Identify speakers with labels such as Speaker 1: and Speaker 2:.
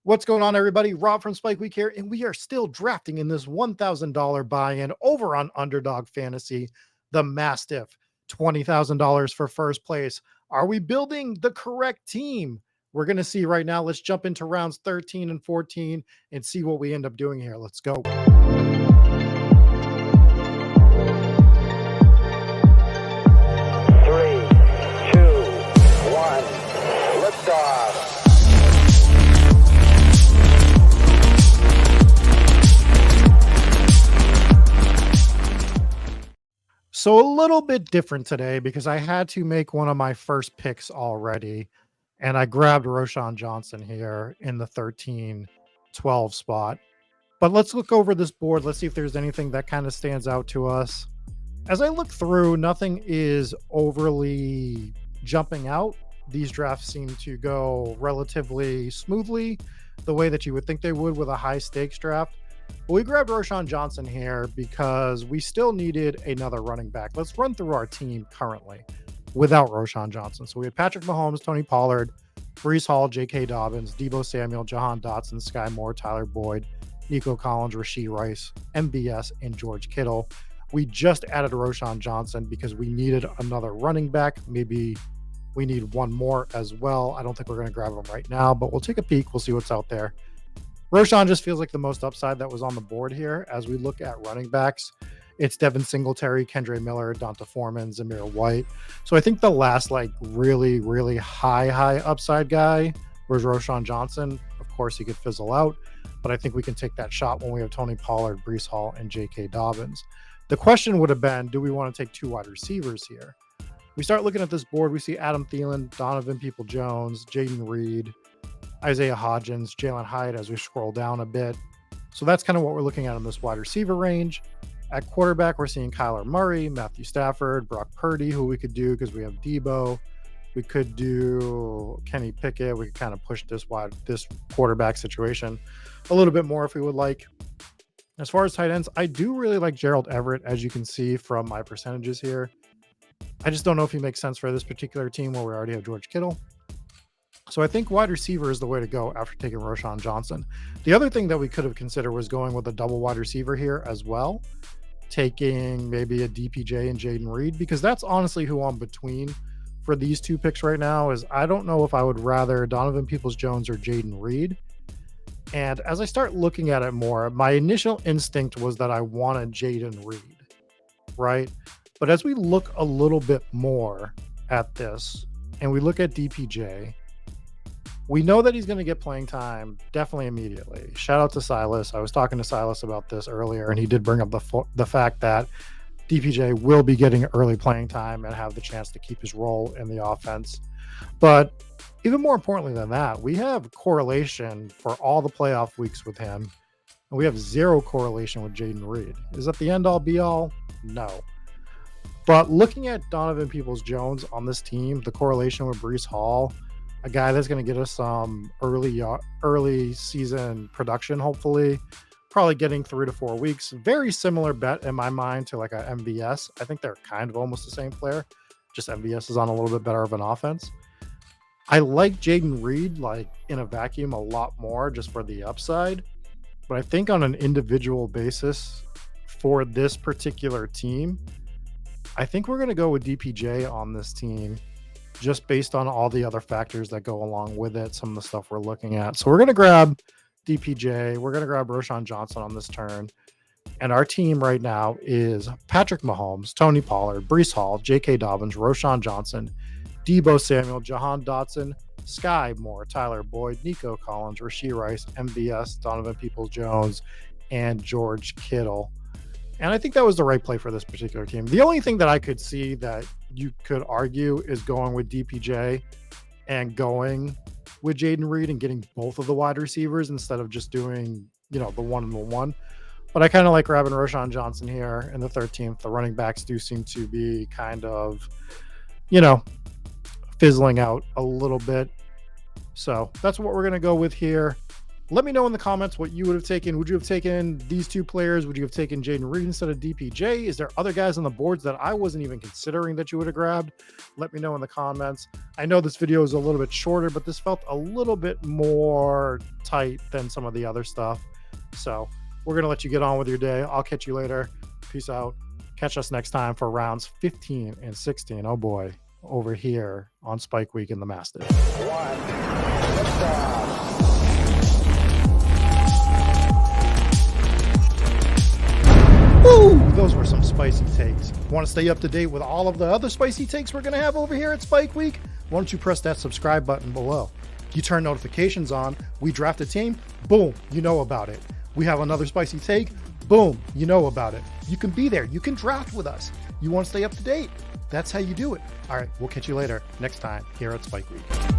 Speaker 1: What's going on, everybody? Rob from Spike Week here, and we are still drafting in this $1,000 buy-in over on Underdog Fantasy, the Mastiff, $20,000 for first place. Are we building the correct team? We're going to see right now. Let's jump into rounds 13 and 14 and see what we end up doing here. Let's go.
Speaker 2: Three, two, one, liftoff.
Speaker 1: So a little bit different today because I had to make one of my first picks already, and I grabbed Roshan Johnson here in the 13-12 spot. But let's look over this board. Let's see if there's anything that kind of stands out to us. As I look through, nothing is overly jumping out. These drafts seem to go relatively smoothly, the way that you would think they would with a high stakes draft. But we grabbed Roshan Johnson here because we still needed another running back. Let's run through our team currently without Roshan Johnson. So we had Patrick Mahomes, Tony Pollard, Breece Hall, J.K. Dobbins, Deebo Samuel, Jahan Dotson, Sky Moore, Tyler Boyd, Nico Collins, Rashee Rice, MBS, and George Kittle. We just added Roshan Johnson because we needed another running back. Maybe we need one more as well. I don't think we're going to grab him right now, but we'll take a peek. We'll see what's out there. Roshan just feels like the most upside that was on the board here. As we look at running backs, it's Devin Singletary, Kendre Miller, Donta Foreman, Zamir White. So I think the last really, really high upside guy was Roshan Johnson. Of course, he could fizzle out, but I think we can take that shot when we have Tony Pollard, Breece Hall, and J.K. Dobbins. The question would have been, do we want to take two wide receivers here? We start looking at this board. We see Adam Thielen, Donovan People-Jones, Jaden Reed, Isaiah Hodgins, Jalen Hyatt as we scroll down a bit. So that's kind of what we're looking at in this wide receiver range. At quarterback, we're seeing Kyler Murray, Matthew Stafford, Brock Purdy, who we could do because we have Deebo. We could do Kenny Pickett. We could kind of push this quarterback situation a little bit more if we would like. As far as tight ends, I do really like Gerald Everett, as you can see from my percentages here. I just don't know if he makes sense for this particular team where we already have George Kittle. So I think wide receiver is the way to go after taking Roshan Johnson. The other thing that we could have considered was going with a double wide receiver here as well, taking maybe a DPJ and Jaden Reed, because that's honestly who I'm between for these two picks right now. Is I don't know if I would rather Donovan Peoples-Jones or Jaden Reed. And as I start looking at it more, my initial instinct was that I wanted Jaden Reed, right? But as we look a little bit more at this and we look at DPJ, we know that he's going to get playing time definitely immediately. Shout out to Silas. I was talking to Silas about this earlier, and he did bring up the fact that DPJ will be getting early playing time and have the chance to keep his role in the offense. But even more importantly than that, we have correlation for all the playoff weeks with him, and we have zero correlation with Jaden Reed. Is that the end-all be-all? No. But looking at Donovan Peoples-Jones on this team, the correlation with Breece Hall, a guy that's going to get us some early season production, hopefully, probably getting 3 to 4 weeks. Very similar bet in my mind to like a MVS. I think they're kind of almost the same player. Just MVS is on a little bit better of an offense. I like Jaden Reed like in a vacuum a lot more just for the upside. But I think on an individual basis for this particular team, I think we're going to go with DPJ on this team, just based on all the other factors that go along with it, some of the stuff we're looking at. So we're going to grab DPJ. We're going to grab Roshan Johnson on this turn. And our team right now is Patrick Mahomes, Tony Pollard, Breece Hall, J.K. Dobbins, Roshan Johnson, Deebo Samuel, Jahan Dotson, Sky Moore, Tyler Boyd, Nico Collins, Rashee Rice, MBS, Donovan Peoples-Jones, and George Kittle. And I think that was the right play for this particular team. The only thing that I could see that you could argue is going with DPJ and going with Jaden Reed and getting both of the wide receivers instead of just doing, the 1-on-1. But I kind of like grabbing Roshan Johnson here in the 13th. The running backs do seem to be kind of, fizzling out a little bit. So that's what we're going to go with here. Let me know in the comments what you would have taken. Would you have taken these two players? Would you have taken Jaden Reed instead of DPJ? Is there other guys on the boards that I wasn't even considering that you would have grabbed? Let me know in the comments. I know this video is a little bit shorter, but this felt a little bit more tight than some of the other stuff. So we're going to let you get on with your day. I'll catch you later. Peace out. Catch us next time for rounds 15 and 16. Oh boy, over here on Spike Week in the Mastiff. Woo! Those were some spicy takes. Want to stay up to date with all of the other spicy takes we're going to have over here at Spike Week? Why don't you press that subscribe button below? You turn notifications on. We draft a team. Boom, you know about it. We have another spicy take. Boom, you know about it. You can be there. You can draft with us. You want to stay up to date? That's how you do it. All right, we'll catch you later next time here at Spike Week.